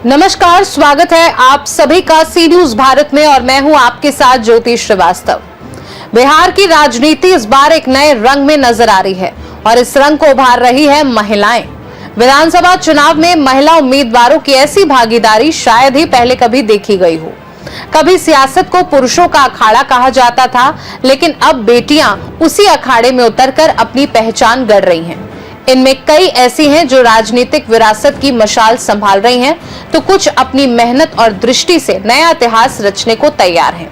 नमस्कार, स्वागत है आप सभी का सी न्यूज भारत में और मैं हूं आपके साथ ज्योति श्रीवास्तव। बिहार की राजनीति इस बार एक नए रंग में नजर आ रही है और इस रंग को उभार रही है महिलाएं। विधानसभा चुनाव में महिला उम्मीदवारों की ऐसी भागीदारी शायद ही पहले कभी देखी गई हो। कभी सियासत को पुरुषों का अखाड़ा कहा जाता था, लेकिन अब बेटियां उसी अखाड़े में उतरकर अपनी पहचान गढ़ रही हैं। इनमें कई ऐसी हैं जो राजनीतिक विरासत की मशाल संभाल रही हैं, तो कुछ अपनी मेहनत और दृष्टि से नया इतिहास रचने को तैयार हैं।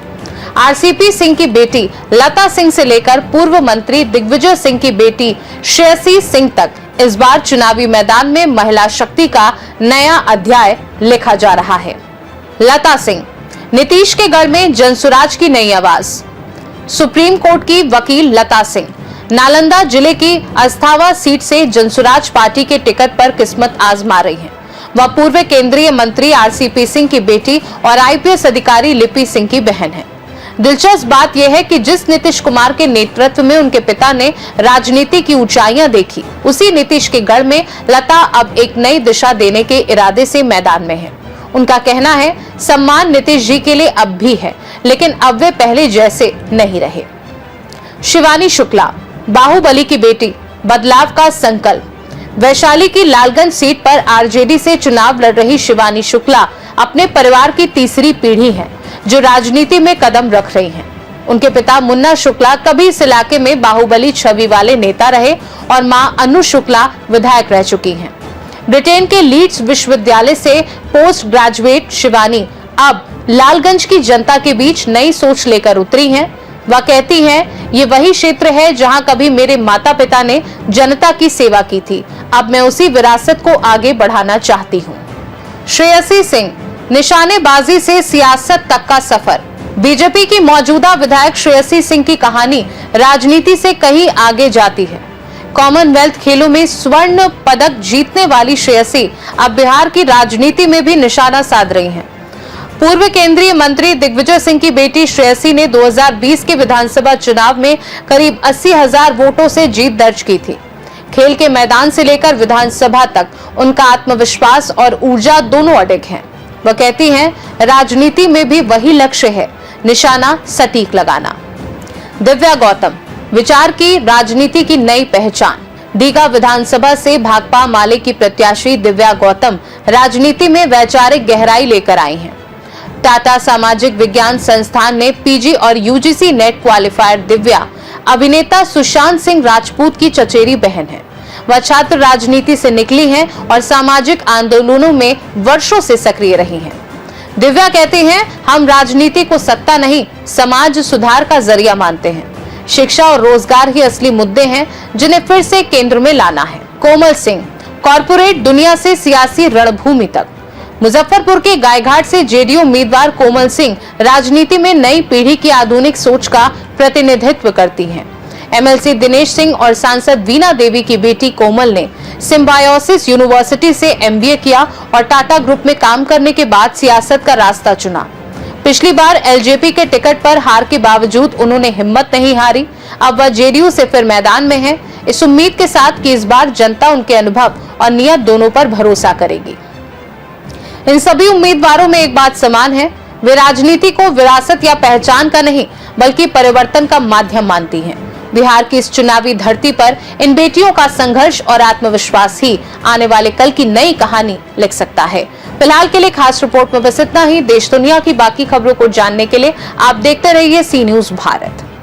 आरसीपी सिंह की बेटी लता सिंह से लेकर पूर्व मंत्री दिग्विजय सिंह की बेटी श्रेयसी सिंह तक इस बार चुनावी मैदान में महिला शक्ति का नया अध्याय लिखा जा रहा है। लता सिंह, नीतीश के गढ़ में जनसुराज की नई आवाज। सुप्रीम कोर्ट की वकील लता सिंह नालंदा जिले की अस्थावा सीट से जनसुराज पार्टी के टिकट पर किस्मत आजमा रही हैं। वह पूर्व केंद्रीय मंत्री आरसीपी सिंह की बेटी और आईपीएस अधिकारी लिपि सिंह की बहन है। दिलचस्प बात यह है कि जिस नीतीश कुमार के नेतृत्व में उनके पिता ने राजनीति की ऊंचाइयां देखी, उसी नीतीश के गढ़ में लता अब एक नई दिशा देने के इरादे से मैदान में है। उनका कहना है, सम्मान नीतीश जी के लिए अब भी है, लेकिन अब वे पहले जैसे नहीं रहे। शिवानी शुक्ला, बाहुबली की बेटी, बदलाव का संकल्प। वैशाली की लालगंज सीट पर आरजेडी से चुनाव लड़ रही शिवानी शुक्ला अपने परिवार की तीसरी पीढ़ी है जो राजनीति में कदम रख रही हैं। उनके पिता मुन्ना शुक्ला कभी इस इलाके में बाहुबली छवि वाले नेता रहे और मां अनु शुक्ला विधायक रह चुकी हैं। ब्रिटेन के लीड्स विश्वविद्यालय से पोस्ट ग्रेजुएट शिवानी अब लालगंज की जनता के बीच नई सोच लेकर उतरी हैं। वह कहती हैं, ये वही क्षेत्र है जहां कभी मेरे माता पिता ने जनता की सेवा की थी। अब मैं उसी विरासत को आगे बढ़ाना चाहती हूं। श्रेयसी सिंह, निशानेबाजी से सियासत तक का सफर। बीजेपी की मौजूदा विधायक श्रेयसी सिंह की कहानी राजनीति से कहीं आगे जाती है। कॉमनवेल्थ खेलों में स्वर्ण पदक जीतने वाली श्रेयसी अब बिहार की राजनीति में भी निशाना साध रही हैं। पूर्व केंद्रीय मंत्री दिग्विजय सिंह की बेटी श्रेयसी ने 2020 के विधानसभा चुनाव में करीब 80,000 वोटों से जीत दर्ज की थी। खेल के मैदान से लेकर विधानसभा तक उनका आत्मविश्वास और ऊर्जा दोनों अडिग हैं। वह कहती हैं, राजनीति में भी वही लक्ष्य है, निशाना सटीक लगाना। दिव्या गौतम, विचार की राजनीति की नई पहचान। दीघा विधानसभा से भाकपा माले की प्रत्याशी दिव्या गौतम राजनीति में वैचारिक गहराई लेकर आई हैं। टाटा सामाजिक विज्ञान संस्थान ने पीजी और यूजीसी नेट क्वालिफायर दिव्या अभिनेता सुशांत सिंह राजपूत की चचेरी बहन है। वह छात्र राजनीति से निकली हैं और सामाजिक आंदोलनों में वर्षों से सक्रिय रही हैं। दिव्या कहती हैं, हम राजनीति को सत्ता नहीं, समाज सुधार का जरिया मानते हैं। शिक्षा और रोजगार ही असली मुद्दे हैं जिन्हें फिर से केंद्र में लाना है। कोमल सिंह, कॉर्पोरेट दुनिया से सियासी रणभूमि तक। मुजफ्फरपुर के गायघाट से जेडीयू उम्मीदवार कोमल सिंह राजनीति में नई पीढ़ी की आधुनिक सोच का प्रतिनिधित्व करती हैं। एमएलसी दिनेश सिंह और सांसद वीणा देवी की बेटी कोमल ने सिम्बायोसिस यूनिवर्सिटी से एमबीए किया और टाटा ग्रुप में काम करने के बाद सियासत का रास्ता चुना। पिछली बार एलजेपी के टिकट पर हार के बावजूद उन्होंने हिम्मत नहीं हारी। अब वह जेडीयू से फिर मैदान में है, इस उम्मीद के साथ कि इस बार जनता उनके अनुभव और नियत दोनों पर भरोसा करेगी। इन सभी उम्मीदवारों में एक बात समान है, वे राजनीति को विरासत या पहचान का नहीं बल्कि परिवर्तन का माध्यम मानती हैं। बिहार की इस चुनावी धरती पर इन बेटियों का संघर्ष और आत्मविश्वास ही आने वाले कल की नई कहानी लिख सकता है। फिलहाल के लिए खास रिपोर्ट में बस इतना ही। देश दुनिया की बाकी खबरों को जानने के लिए आप देखते रहिए सी न्यूज भारत।